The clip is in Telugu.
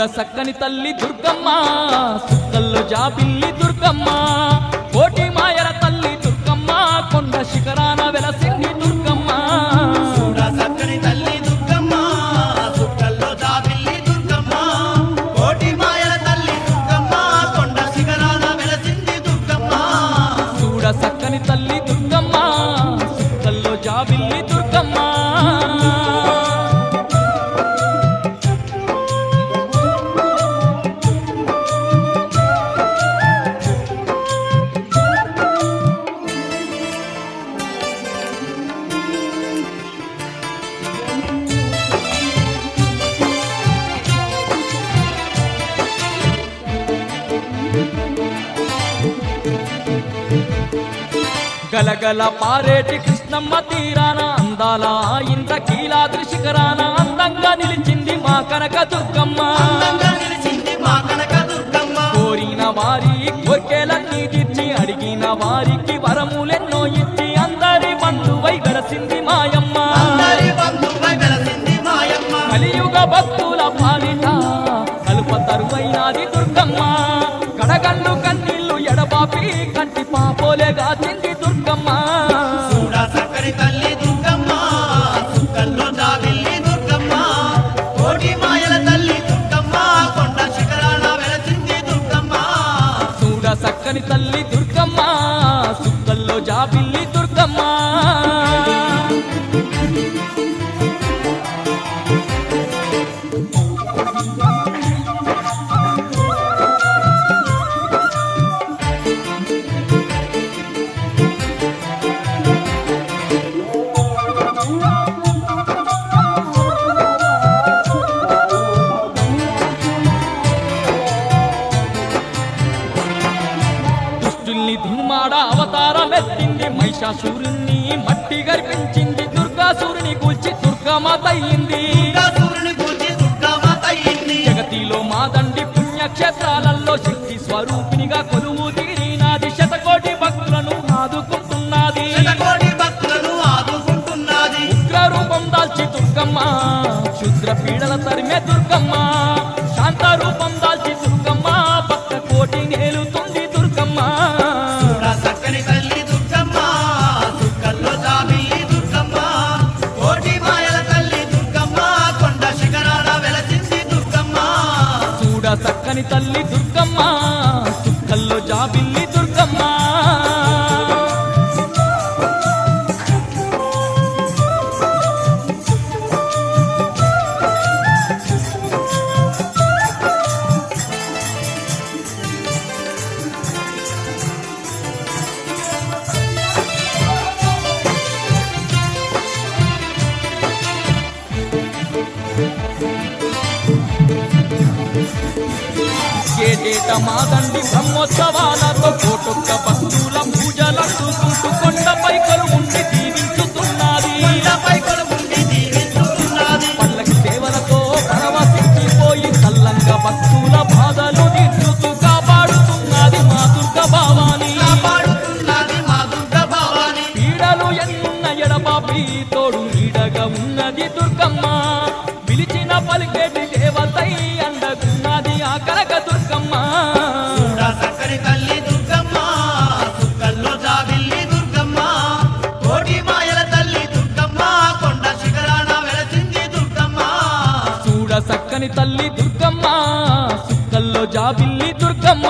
సక్కని తల్లి దుర్గమ్మ సుక్కల్లో జాబిల్లి దుర్గమ్మ కోటి మాయల తల్లి దుర్గమ్మ కొండ శిఖరాన వెలసింది దుర్గమ్మ చూడ సక్కని తల్లి దుర్గమ్మ సుక్కల్లో జాబిల్లి దుర్గమ్మ కోటి మాయల తల్లి దుర్గమ్మ కొండ శిఖరాన వెలసింది దుర్గమ్మ చూడ సక్కని తల్లి దుర్గమ్మ సుక్కల్లో జాబిల్లి దుర్గమ్మ గలగల పారేటి కృష్ణమ్మ తీరాన అందాల ఇంద్రకీలాద్రి శిఖరాన అందంగా నిలిచింది మా కనక దుర్గమ్మ అందంగా నిలిచింది మా కనక దుర్గమ్మ కోరిన వారి కోర్కెలన్నీ తీర్చి అడిగిన వారికి వరములెన్నో ఇచ్చి అందరి బంధువై వెలసింది మాయమ్మ అందరి బంధువై వెలసింది మాయమ్మ కలియుగ భక్తుల పాలిట కలుప తరువైనది దుర్గమ్మ కడగళ్ళు కన్నీళ్లు ఎడబాపి కంటి పాపోలే గాచింది దుర్గమ్మ చూడ సక్కని తల్లి దుర్గమ్మ సుక్కల్లో జాబిల్లి దుర్గమ్మ కోటి మాయల తల్లి దుర్గమ్మ కొండ శిఖరాన వెలసింది దుర్గమ్మ చూడ సక్కని తల్లి దుర్గమ్మ సుక్కల్లో జాబిల్లి దుర్గమ్మ దుష్టుల్ని దుర్మాడ అవతారమెత్తింది మహిషాసురుణ్ణి మట్టి గర్పించింది దుర్గాసురుని కూల్చి దుర్గమాత అయ్యింది దుర్గాసురుని పూజి దుర్గామాత అయ్యింది జగతిలో మాదండి పుణ్యక్షేత్రాలలో శక్తి స్వరూపినిగా కొలువు తీరినాది శతకోటి భక్తులను ఆదుకుంటున్నది శతకోటి భక్తులను ఆదుకుంటున్నది ఉగ్ర రూపం దాల్చి దుర్గమ్మ క్షుద్ర పీడల తరిమే దుర్గమ్మ శాంత రూపం దాల్చి దుర్గమ్మ భక్త కోటి నేలుతుంది దుర్గమ్మ చూడ సక్కని తల్లి దుర్గమ్మ సుక్కల్లో జాబిల్లి దుర్గమ్మ కోటి మాయల తల్లి దుర్గమ్మ కొండ శిఖరాన వెలసింది దుర్గమ్మ చూడ సక్కని తల్లి దుర్గమ్మ సుక్కల్లో జాబిల్లి దుర్గమ్మ ఏటేట మాదండి బ్రహ్మోత్సవాలతో కోటొక్క భక్తుల పూజలందుకుంటూ కొండపై కొలువుండి దీవించుతున్నది కొండపై కొలువుండి దీవించుతున్నది పల్లకి సేవలతో పరవశించిపోయి చల్లంగా భక్తుల బాధలు తీర్చుతూ కాపాడుతున్నది మా దుర్గ భవాని కాపాడుతున్నది మా దుర్గ భవాని పీడలు ఎన్న ఎడబాపి తోడు నీడగా ఉన్నది దుర్గమ్మ పిలిచిన పలికేటి దేవతై అండగున్నది ఆ కనక దుర్గమ్మ చూడ సక్కని తల్లి దుర్గమ్మ సుక్కల్లో జాబిల్లి దుర్గమ్మ కోటి మాయల తల్లి దుర్గమ్మ కొండ శిఖరాన వెలసింది దుర్గమ్మ చూడ సక్కని తల్లి దుర్గమ్మ సుక్కల్లో జాబిల్లి దుర్గమ్మ